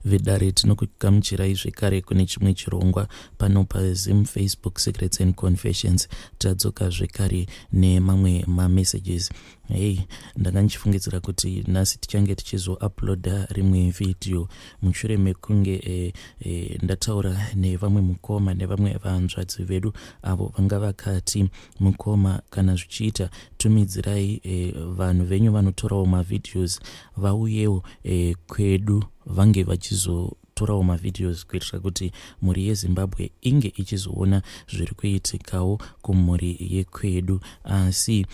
Vidare tinokugamuchirai zvekare kune chimwe chirongwa pano paZim Facebook Secrets and Confessions. Tadzoka zvekare nemamwe messages. Ndanga ndichifungidzira kuti nhasi tichange tichizouploada rimwe video mushure mekunge ndataura nevamwe mukoma nevamwe vanzvadzi vedu avo vanga vakati mukoma kana zvichiita tumidzirai vanhu venyu vanotorawo mavideos vauyewo kwedu vange vachizotorawo mavideos kuitira kuti mhuri yeZimbabwe inge ichizoona zviri kuitikawo kumhuri yekwedu. Asi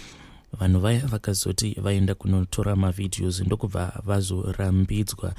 vanhu vaya vakazoti vaenda kunotora mavideos ndokubva vazorambidzwa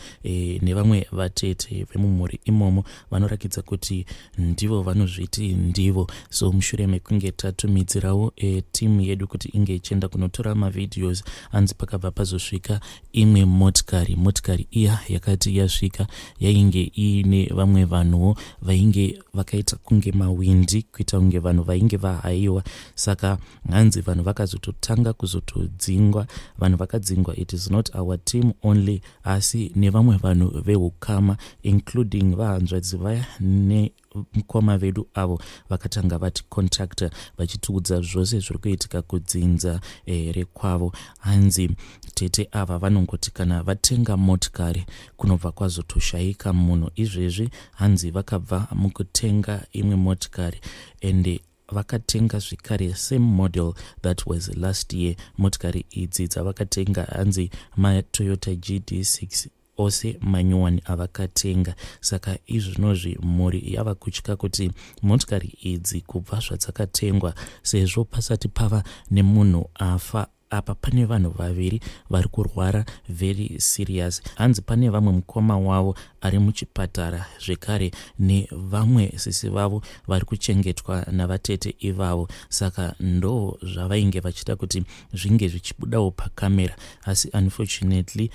nevamwe vatete vemumhuri imomo vanorakidza kuti ndivo vanozviti ndivo. So mushure mekunge tatumidzirawo timu yedu kuti inge ichienda kunotora mavideos, hanzi pakabva pazosvika imwe motikari iya yakati yasvika yainge iine vamwe vanhuwo vainge vakaita kunge mawindi kuita kunge vanhu vainge vahayiwa. Saka hanzi vanhu vakazototanga kuzotodzingwa. Vanhu vakadzingwa, it is not our team only asi nevamwe vanhu vehukama including vahanzvadzi vaya nemukoma vedu avo vakatanga vati contacta vachitiudza zvose zviri kuitika kudzinza rekwavo. Hanzi tete ava vanongoti kana vatenga motikari kunobva kwazotoshaika munhu. Izvezvi hanzi vakabva mukutenga imwe motikari ende vakatenga zvikare same model that was last year. Motikari idzi dzavakatenga hanzi maToyota GD6 ose manyuwani avakatenga. Saka izvinozvi mhuri yava kutya kuti motikari idzi kubva zvadzakatengwa sezvo pasati pava nemunhu afa apa pane vanhu vaviri vari kurwara very serious. Hanzi pane vamwe mukoma wavo ari muchipatara zvekare nevamwe sisi vavo vari kuchengetwa navatete ivavo. Saka ndo zvavainge vachida kuti zvinge zvichibudawo pakamera. Asi unfortunately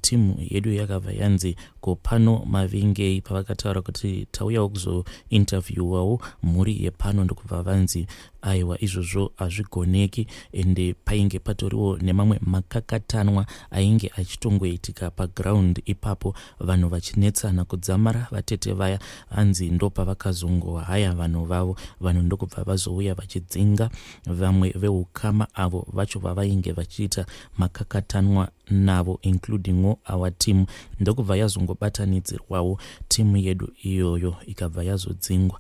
timu yedu yakabva yanzi kopano mavingei pavakataura kuti tauyawo kuzointerviewawo mhuri yepano ndokubva vanzi aiwa izvozvo hazvigoneki. Ende painge patoriwo nemamwe makakatanwa ainge achitongoitika paground ipapo, vanhu vachinetsana kudzamara vatete vaya. Hanzi ndopa vakazongohaya vanhu vavo, vanhu ndokubva vazouya vachidzinga vamwe vehukama avo vacho vavainge vachiita makakatanwa navo including our team. Ndokubva yazongobatanidzirwawo timu yedu iyoyo ikabva yazodzingwa.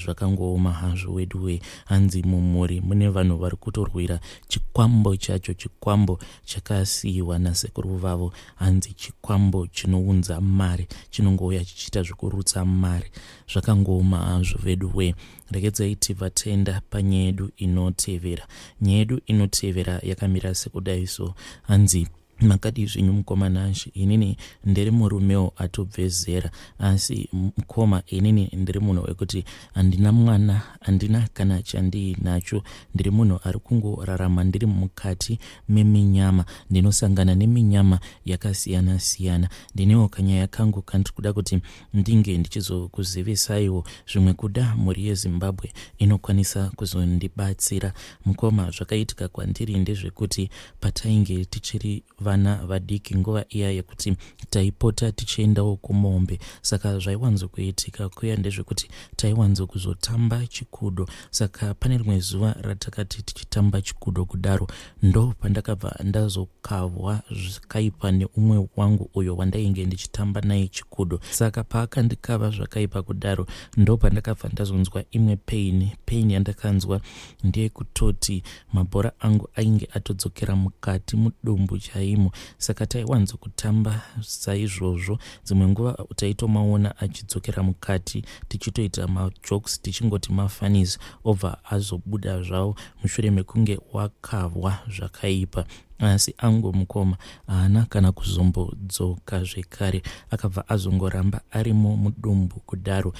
Zvakangooma hazvo wedu hanzi mumhuri mune vanhu vari kutorwira chikwambo chacho, chikwambo chakasiyiwa nasekuru vavo. Hanzi chikwambo chinounza mari, chinongouya chichiita zvokurutsa mari. Zvakangooma hazvo vedu regedzai vatenda panyaya yedu inotevera. Nyaya yedu inotevera yakamira sekudai. So hanzi makadi zvinyu mukomana inini ndiri murumewo atobve zera, asi mukoma inini ndiri munhu wekuti handina mwana, handina kana chandiinacho. Ndiri munhu ari kungorarama ndiri mukati meminyama, ndinosangana neminyama yakasiyana siyana. Ndinewo kanyaya kangu kandiri kuda kuti ndinge ndichizokuzivisaiwo zvimwe kuda mhuri yeZimbabwe inokwanisa kuzondibatsira. Mukoma, zvakaitika kwandiri ndezvekuti patainge tichiri vana vadiki nguva iya yekuti taipota tichiendawo kumombe. Saka zvaiwanzokuitika kuya ndezvekuti taiwanzo kuzotamba chikudo. Saka pane rimwe zuva ratakati tichitamba chikudo kudaro, ndo pandakabva ndazokavwa zvakaipa neumwe wangu uyo wandainge ndichitamba naye chikudo. Saka paakandikava zvakaipa kudaro, ndo pandakabva ndazonzwa imwe pain yandakanzwa ndeyekutoti mabhora angu ainge atodzokera mukati mudumbu chaimo. Saka taiwanzo kutamba saizvozvo, dzimwe nguva taitomaona achidzokera mukati tichitoita majokes tichingoti mafanis obva azobuda zvavo mushure mekunge wakavwa zvakaipa. Asi angu mukoma haana kana kuzombodzoka zvekare, akabva azongoramba arimo mudumbu kudaro.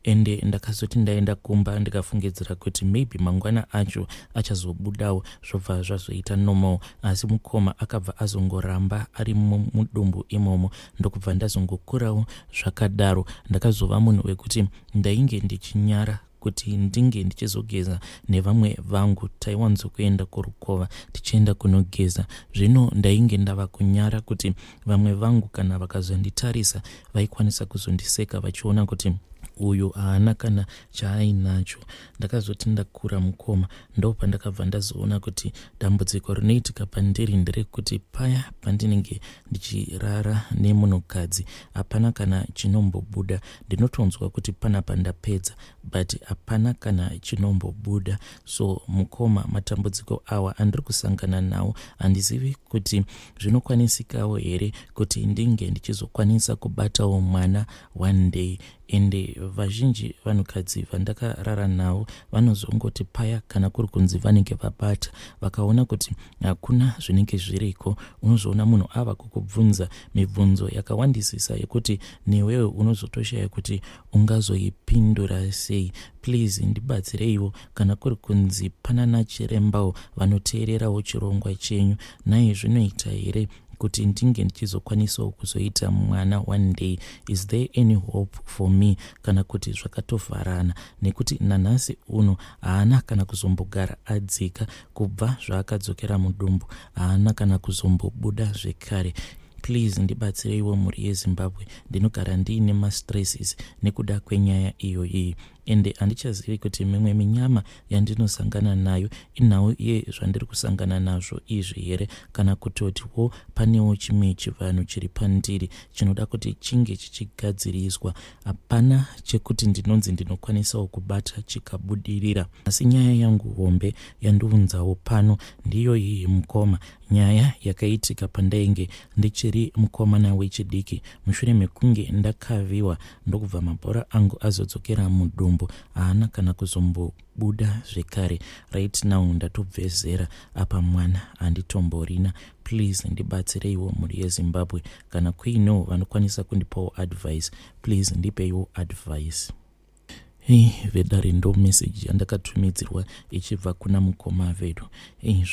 Ende ndakazoti ndaenda kumba ndikafungidzira kuti maybe mangwana acho achazobudawo zvobva zvazoita normal. Asi mukoma akabva azongoramba ari mudumbu imomo. Ndokubva ndazongokurawo zvakadaro. Ndakazova munhu wekuti ndainge ndichinyara kuti ndinge ndichizogeza nevamwe vangu. Taiwanzo kuenda kurukova tichienda kunogeza. Zvino ndainge ndava kunyara kuti vamwe vangu kana vakazonditarisa vaikwanisa kuzondiseka vachiona kuti uyu haana kana chaainacho. Ndakazoti ndakura mukoma ndo pandakabva ndazoona kuti dambudziko rinoitika pandiri nderekuti paya pandinenge ndichirara nemunhukadzi hapana kana chinombobuda. Ndinotonzwa kuti pana pandapedza but hapana kana chinombobuda. So mukoma, matambudziko awa andiri kusangana nawo handizivi kuti zvinokwanisikawo here kuti ndinge ndichizokwanisa kubatawo mwana one day. Ende vazhinji vanhukadzi vandakarara navo vanozongoti paya kana kuri kunzi vanenge vabata vakaona kuti hakuna zvinenge zviriko, unozoona munhu ava kukubvunza mibvunzo yakawandisisa yekuti newewe unozotoshaya kuti ungazoipindura sei. Please ndibatsireiwo kana kuri kunzi pana nachirembawo vanoteererawo chirongwa chenyu. Naye zvinoita here kuti ndinge ndichizokwanisawo kuzoita mwana one day? Is there any hope for me? Kana kuti zvakatovharana nekuti nanhasi uno haana kana kuzombogara adzika kubva zvaakadzokera mudumbu, haana kana kuzombobuda zvekare. Please ndibatsireiwo mhuri yeZimbabwe. Ndinogara ndiine mastresses nekuda kwenyaya iyoyi. Ende handichazivi kuti mimwe minyama yandinosangana nayo inawo iye zvandiri kusangana nazvo izvi here, kana kutotiwo panewo chimwe chivanhu chiri pandiri chinoda kuti chinge chichigadziriswa. Hapana chekuti ndinonzi ndinokwanisawo kubata chikabudirira. Asi nyaya yangu hombe yandiunzawo pano ndiyo iyi mukoma. Nyaya yakaitika pandainge ndichiri mukomana wechidiki mushure mekunge ndakaviwa ndokubva mabhora angu azodzokera mudumbu. Haana kana kuzombobuda zvekare. Right now ndatobvezera apa mwana handitomborina. Please ndibatsireiwo mhuri yeZimbabwe. Kana kuinewo vanokwanisa kundipawo advice, please ndipeiwo advice. Vedare ndo message yandakatumidzirwa ichibva kuna mukoma vedu.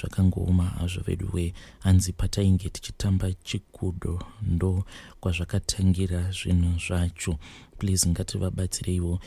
Zvakangooma hazvo vedu we. Hanzi patainge tichitamba chikudo ndo kwazvakatangira zvinhu zvacho. Please ngativabatsireiwo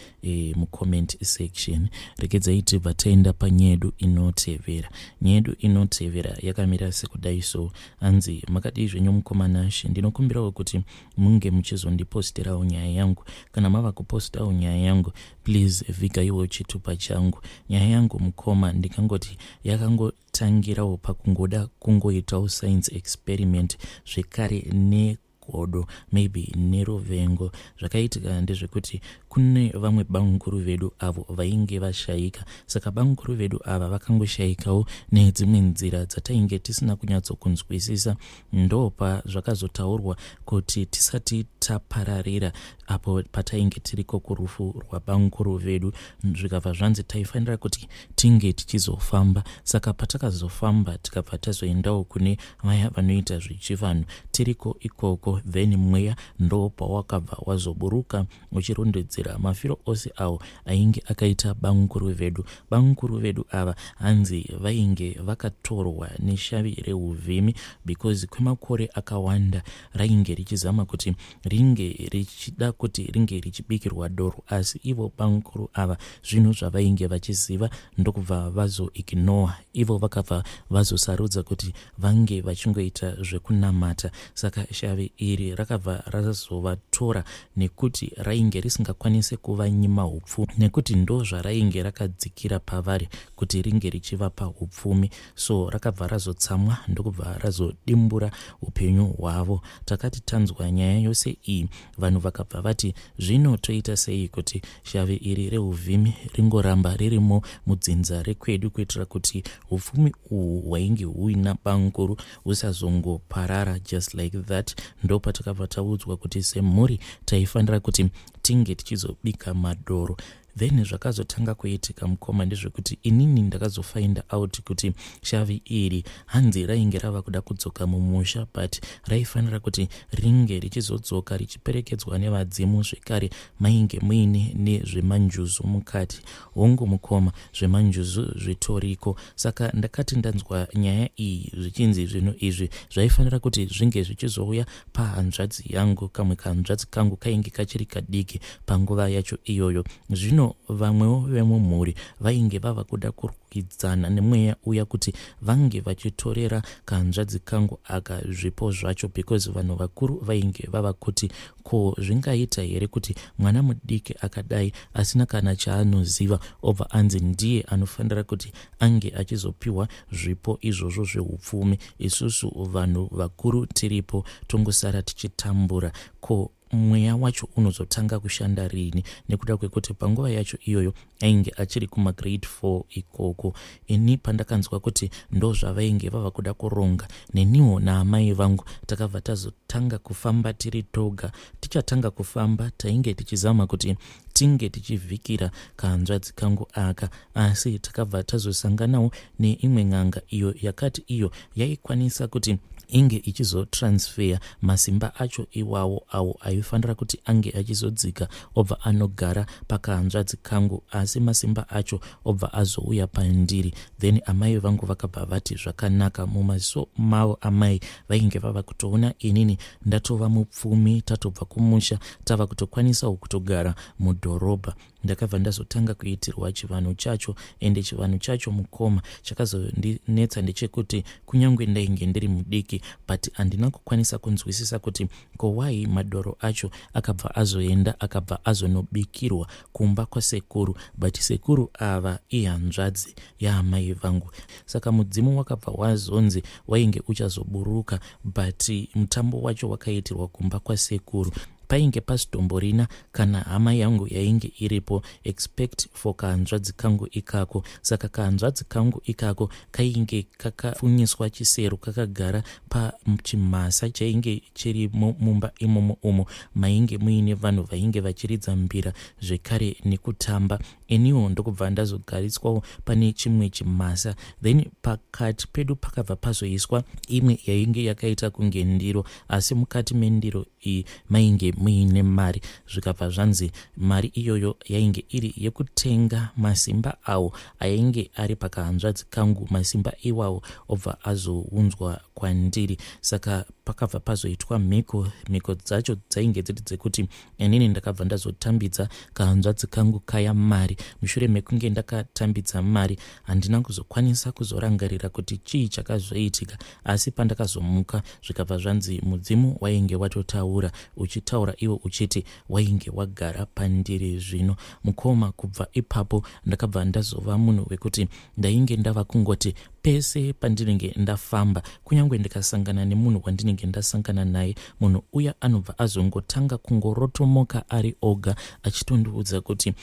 mucomment section. Regedzai tibva taenda panyedu inotevera. Nyedu inotevera yakamira sekudai so. Hanzi makadii zvenyu mukomana She, ndinokumbirawo kuti munge muchizondiposterawo nyaya yangu. Kana mava kupostawo nyaya yangu, please vigaiwo chitupa changu. Nyaya yangu mukoma ndikangoti yakangotangirawo pakungoda kungoitawo science experiment zvekare godo, maybe nerovengo. Zvakaitika ndezvekuti kune vamwe banguru vedu avo vainge vashaika. Saka banguru vedu ava vakangoshaikawo nedzimwe nzira dzatainge tisina kunyatsokunzwisisa. Ndopa zvakazotaurwa kuti tisati tapararira apo patainge tiriko kurufu rwabanguru vedu, zvikabva zvanzi taifanira kuti tinge tichizofamba. Saka patakazofamba tikabva tazoendawo kune vaya vanoita zvechivanhu tiriko ikoko. Then mweya ndo pawakabva wazoburuka uchirondedzera mafiro ose awo ainge akaita banguru vedu. Banguru vedu ava hanzi vainge vakatorwa neshavi reuvhimi because kwemakore akawanda rainge richizama kuti ringe richida kuti ringe richibikirwa doro, asi ivo banguru ava zvinhu zvavainge vachiziva ndokubva vazoignore. Ivo vakabva vazosarudza kuti vange vachingoita zvekunamata. Saka shavi iri rakabva razovatora nekuti rainge risingakwanise kuva nyima hupfu, nekuti ndo zvarainge rakadzikira pavari kuti ringe richivapa hupfumi. So rakabva razotsamwa ndokubva razodimbura upenyu hwavo. Takati tanzwa nyaya yose iyi, vanhu vakabva vati zvino toita sei kuti shavi iri reuvhimi ringoramba ririmo mudzinza rekwedu kuitira kuti hupfumi uhu hwainge huina banguru husazongoparara just like that. Ndo patakabva taudzwa kuti semhuri taifanira kuti tinge tichizobika madoro. Then zvakazotanga kuitika mukoma ndezvekuti inini ndakazofind out kuti shavi iri hanzi rainge rava kuda kudzoka mumusha, but raifanira kuti ringe richizodzoka richiperekedzwa nevadzimu zvekare mainge muine nezvemanjuzu mukati. Hongu mukoma, zvemanjuzu zvitoriko. Saka ndakati ndanzwa nyaya iyi zvichinzi zvinhu izvi zvaifanira kuti zvinge zvichizouya pahanzvadzi yangu, kamwe kahanzvadzi kangu kainge kachiri kadiki panguva yacho iyoyo. Zvino zvino vamwewo vemumhuri vainge vava kuda kurwidzana nemweya uya kuti vange vachitorera kanzvadzi kangu aka zvipo zvacho, because vanhu vakuru vainge vava kuti ko zvingaita here kuti mwana mudiki akadai asina kana chaanoziva obva anzi ndiye anofanira kuti ange achizopiwa zvipo izvozvo zveupfumi, isusu vanhu vakuru tiripo tongosara tichitambura. Ko mweya wacho unozotanga kushanda rini? Nekuda kwekuti panguva yacho iyoyo ainge achiri kuma grade 4 ikoko. Ini pandakanzwa kuti ndo zvavainge vava kuda kuronga, neniwo naamai vangu takabva tazotanga kufamba tiri toga. Tichatanga kufamba tainge tichizama kuti tinge tichivhikira kanzvadzi kangu aka, asi takabva tazosanganawo neimwe n'anga iyo yakati iyo yaikwanisa kuti inge ichizotransfer masimba acho iwawo awo aifanira kuti ange achizodzika obva anogara pakanzvadzi kangu, asi masimba acho obva azouya pandiri. Then amai vangu vakabva vati zvakanaka. Mumaziso mavo amai vainge vava kutoona inini ndatova mupfumi, tatobva kumusha tava kutokwanisawo kutogara mudhorobha. Ndakabva ndazotanga kuitirwa chivanhu chacho, ende chivanhu chacho mukoma chakazondinetsa ndechekuti kunyange ndainge ndiri mudiki but handina kukwanisa kunzwisisa kuti kowai madoro acho akabva azoenda akabva azonobikirwa kumba kwasekuru, but sekuru ava ihanzvadzi yaamai vangu. Saka mudzimu wakabva wazonzi wainge uchazoburuka, but mutambo wacho wakaitirwa kumba kwasekuru. Painge pasitomborina kana hama yangu yainge iripo expect for kanzvadzi kangu ikako. Saka kanzvadzi kangu ikako kainge kakafunyiswa chisero kakagara pachimhasa chainge chiri mumba imomo mainge muine vanhu vainge vachiridza mbira zvekare nekutamba. Eniwo ndokubva ndazogariswawo pane chimwe chimhasa. Then pakati pedu pakabva pazoiswa imwe yainge yakaita kunge ndiro, asi mukati mendiro iyi mainge muine mari. Zvikabva zvanzi mari iyoyo yainge iri yekutenga masimba awo ainge ari pakahanzvadzi kangu, masimba iwawo obva azounzwa kwandiri. Saka pakabva pazoitwa mhiko dzacho dzainge dziri dzekuti inini ndakabva ndazotambidza kahanzvadzi kangu kaya mari. Mushure mekunge ndakatambidza mari handina kuzokwanisa kuzorangarira kuti chii chakazoitika, asi pandakazomuka zvikabva zvanzi mudzimu wainge watotaura, uchitaura iwo uchiti wainge wagara pandiri. Zvino mukoma kubva ipapo ndakabva ndazova munhu wekuti ndainge ndava kungoti pese pandinenge ndafamba, kunyange ndikasangana nemunhu wandinenge ndasangana naye, munhu uya anobva azongotanga kungorotomoka ari oga achitondiudza kuti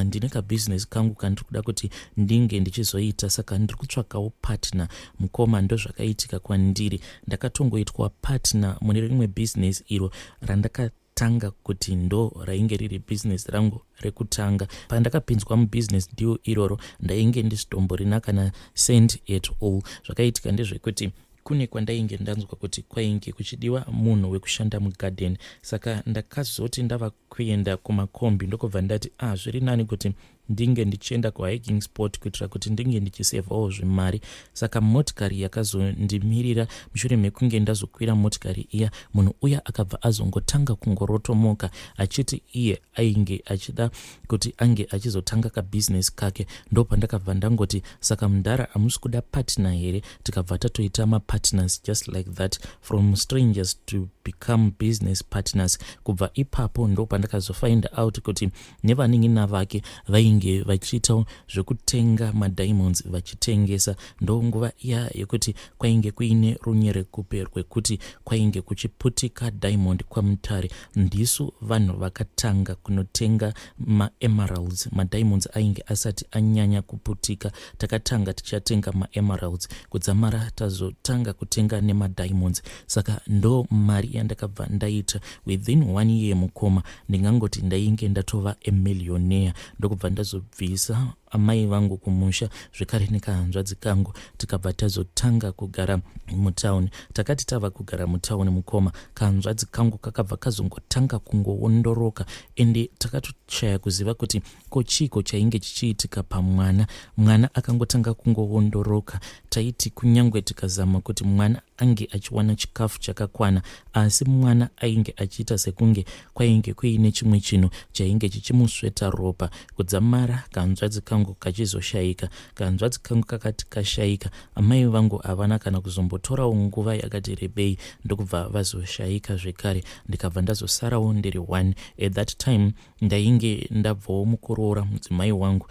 ndine kabhizinesi kangu kandiri kuda kuti ndinge ndichizoita, saka ndiri kutsvakawo partner. Mukoma ndozvakaitika kwandiri. Ndakatongoitwa partner mune rimwe bhizinesi iro randakatanga kuti ndo rainge riri bhizinesi rangu rekutanga. Pandakapinzwa mubhizinesi ndiyo iroro ndainge ndisitomborina kana cent at all. Zvakaitika ndezvekuti kune kwandainge ndanzwa kuti kwainge kuchidiwa munhu wekushanda mugarden. Saka ndakazoti ndava kuenda kumakombi ndokubva ndati zviri nani kuti ndinge ndichienda kuhiking sport kuitira kuti ndinge ndichisevawo zvimari. Saka motikari yakazondimirira. Mushure mekunge ndazokwira motikari iya, munhu uya akabva azongotanga kungorotomoka achiti iye ainge achida kuti ange achizotanga kabhizinesi kake. Ndo pandakabva ndangoti saka mudhara hamusi kuda partner here? Tikabva tatoita mapartners just like that, from strangers to become business partners. Kubva ipapo ndo pandakazofind out kuti nevanin'ina vake vainge vachiitawo zvekutenga madiamonds vachitengesa. Ndo nguva iya yekuti kwainge kuine runyerekupe rwekuti kwainge kuchiputika diamond kwamutare. Ndisu vanhu vakatanga kunotenga maemeralds. Madiamonds ainge asati anyanya kuputika, takatanga tichatenga maemeralds kudzamara tazotanga kutenga nemadiamonds. Saka ndo mari yandakabva ndaita within 1 year mukoma ndingangoti ndainge ndatova a millionaire. Ndokubva ndazobvisa amai vangu kumusha, zvekare nekahanzvadzi kangu, tikabva tazotanga kugara mutauni. Takati tava kugara mutauni mukoma, kahanzvadzi kangu kakabva kazongotanga kungoondoroka, ende takatoshaya kuziva kuti kochiko chainge chichiitika pamwana. Mwana akangotanga kungoondoroka. Taiti kunyangwe tikazama kuti mwana ange achiwana chikafu chakakwana, asi mwana ainge achiita sekunge kwainge kuine chimwe chinhu chainge chichimusveta ropa. Kudzamara kahanzvadzi kangu kachizoshaika. Kahanzvadzi kangu kakati kashayika, amai vangu havana kana kuzombotorawo nguva yakati rebei ndokubva vazoshaika zvekare. Ndikabva ndazosarawo ndiri 1. At that time ndainge ndabvawo mukuroora mudzimai wangu.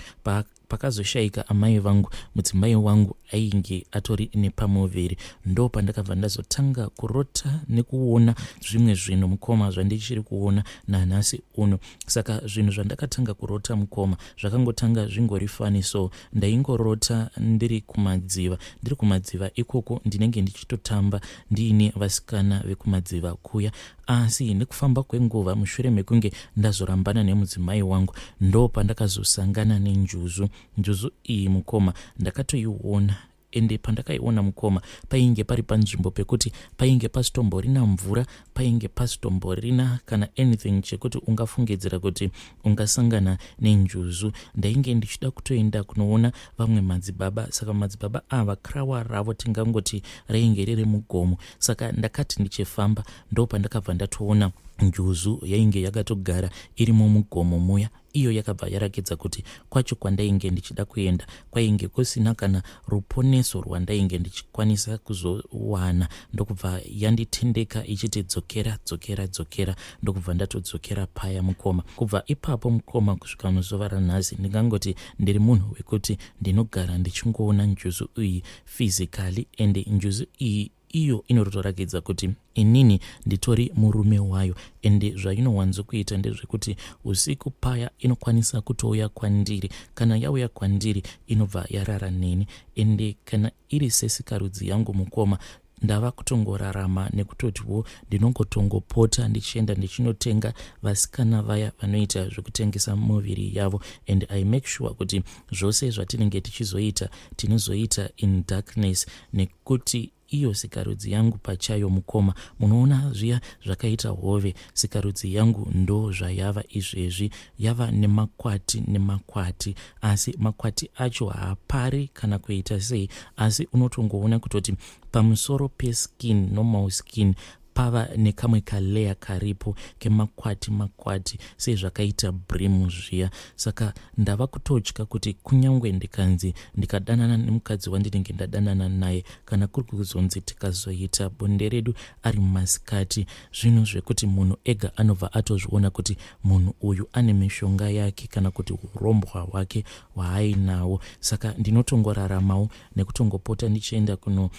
Pakazoshaika amai vangu, mudzimai wangu ainge atori nepamuviri. Ndo pandakabva ndazotanga kurota nekuona zvimwe zvinhu mukoma zvandichiri kuona nanhasi uno. Saka zvinhu zvandakatanga kurota mukoma zvakangotanga zvingori fani. So ndaingorota ndiri kumadziva. Ndiri kumadziva ikoko ndinenge ndichitotamba ndiine vasikana vekumadziva kuya. Asi nekufamba kwenguva, mushure mekunge ndazorambana nemudzimai wangu, ndo pandakazosangana nenjuzu. Njuzu iyi mukoma ndakatoiona, ende pandakaiona mukoma painge pari panzvimbo pekuti painge pasitomborina mvura, painge pasitomborina kana anything chekuti ungafungidzira kuti ungasangana nenjuzu. Ndainge ndichida kutoenda kunoona vamwe madzibaba, saka madzibaba ava krawa ravo tingangoti rainge riri mugomo. Saka ndakati ndichifamba, ndo pandakabva ndatoona njuzu yainge yakatogara irimo mugomo muya. Iyo yakabva yarakidza kuti kwacho kwandainge ndichida kuenda kwainge kusina kana ruponeso rwandainge ndichikwanisa kuzowana. Ndokubva yanditendeka ichiti dzokera dzokera dzokera, ndokubva ndatodzokera paya mukoma. Kubva ipapo mukoma kusvika muzuva ranhasi ndingangoti ndiri munhu wekuti ndinogara ndichingoona njuzu iyi physically, ende njuzu iyi iyo inotorakidza kuti inini nditori murume wayo. Ende zvainowanzokuita ndezvekuti usiku paya inokwanisa kutouya kwandiri. Kana yauya kwandiri inobva yarara neni. Ende kana iri sesikarudzi yangu mukoma, ndava kutongorarama nekutotiwo ndinongotongopota ndichienda ndichinotenga vasikana vaya vanoita zvekutengesa muviri yavo. And I make sure kuti zvose zvatinenge tichizoita tinozoita in darkness, nekuti iyo sikarudzi yangu pachayo mukoma, munoona zviya zvakaita hove, sikarudzi yangu ndo zvayava izvezvi. Yava nemakwati, asi makwati acho haapari kana kuita sei, asi unotongoona kutoti pamusoro peskin, normal skin, pava nekamwe kaleya karipo kemakwati sezvakaita brimu zviya. Saka ndava kutotya kuti kunyangwe ndikanzi ndikadanana nemukadzi wandinenge ndadanana naye, kana kuri kuzonzi tikazoita bonde redu ari masikati, zvinhu zvekuti munhu ega anobva atozviona kuti munhu uyu ane mishonga yake kana kuti urombwa hwake hwaainawo. Saka ndinotongoraramawo nekutongopota ndichienda kuno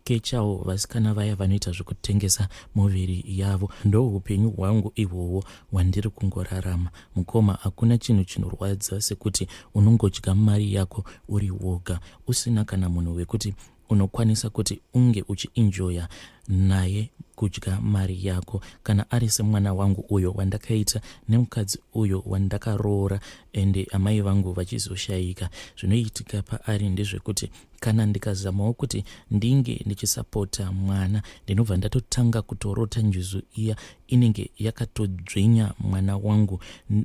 kechawo vasikana vaya vanoita zvekutengesa muviri yavo. Ndo upenyu hwangu ihwohwo hwandiri kungorarama mukoma. Hakuna chinhu chinorwadza sekuti unongodya mari yako uri woga, usina kana munhu wekuti unokwanisa kuti unge uchienjoya naye kudya mari yako. Kana ari semwana wangu uyo wandakaita nemukadzi uyo wandakaroora, ende amai vangu vachizoshayika, zvinoitika paari ndezvekuti kana ndikazamawo kuti ndinge ndichisapota mwana, ndinobva ndatotanga kutorota njuzu iya inenge yakatodzvinya mwana wangu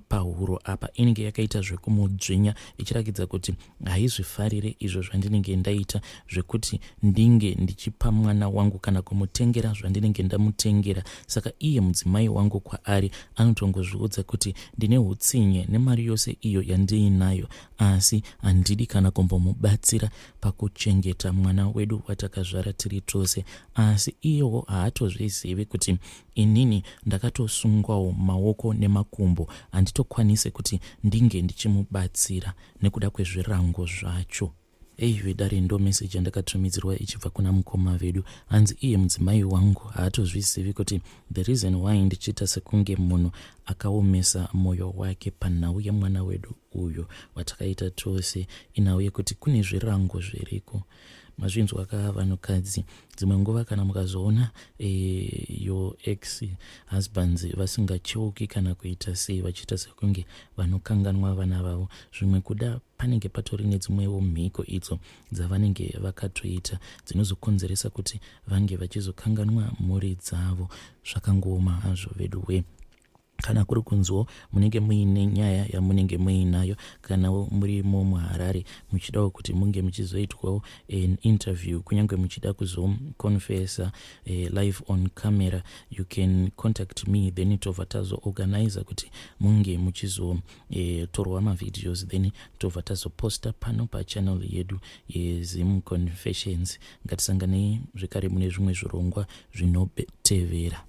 pahuro apa, inenge yakaita zvekumudzvinya ichirakidza kuti haizvifarire izvo zvandinenge ndaita, zvekuti ndinge ndichipa mwana wangu kana kumutengera zvandinenge ndamutengera. Saka iye mudzimai wangu kwaari anotongozviudza kuti ndine hutsinye nemari yose iyo yandiinayo, asi handidi kana kumbomubatsira pakuchengeta mwana wedu watakazvara tiri tose. Asi iyewo haatozvizivi kuti inini ndakatosungwawo maoko nemakumbo, handitokwanise kuti ndinge ndichimubatsira nekuda kwezvirango zvacho. Vedare ndo meseji yandakatumidzirwa ichibva kuna mukoma vedu. Hanzi iye mudzimai wangu haatozvizivi kuti the reason why ndichiita sekunge munhu akaomesa moyo wake panhau yemwana wedu uyo watakaita tose inhau yekuti kune zvirango zviriko. mazvinzwa vanhukadzi. Dzimwe nguva kana mukazoona your ex husbands vasingacheuki kana kuita sei, vachiita sekunge vanokanganwa vana vavo, zvimwe kuda panenge patori nedzimwewo mhiko idzo dzavanenge vakatoita dzinozokonzeresa kuti vange vachizokanganwa mhuri dzavo. Zvakangooma hazvo vedu we. Kana kuri kunzwo munenge muine nyaya yamunenge muinayo, kana murimo muHarare muchidawo kuti munge muchizoitwawo an interview, kunyange muchida kuzoconfessa live on camera, you can contact me, then tobva tazoorganize kuti munge muchizotorwa mavideos, then tobva tazoposta pano pachannel yedu yeZim Confessions. Ngatisanganei zvekare mune zvimwe zvirongwa zvinotevera.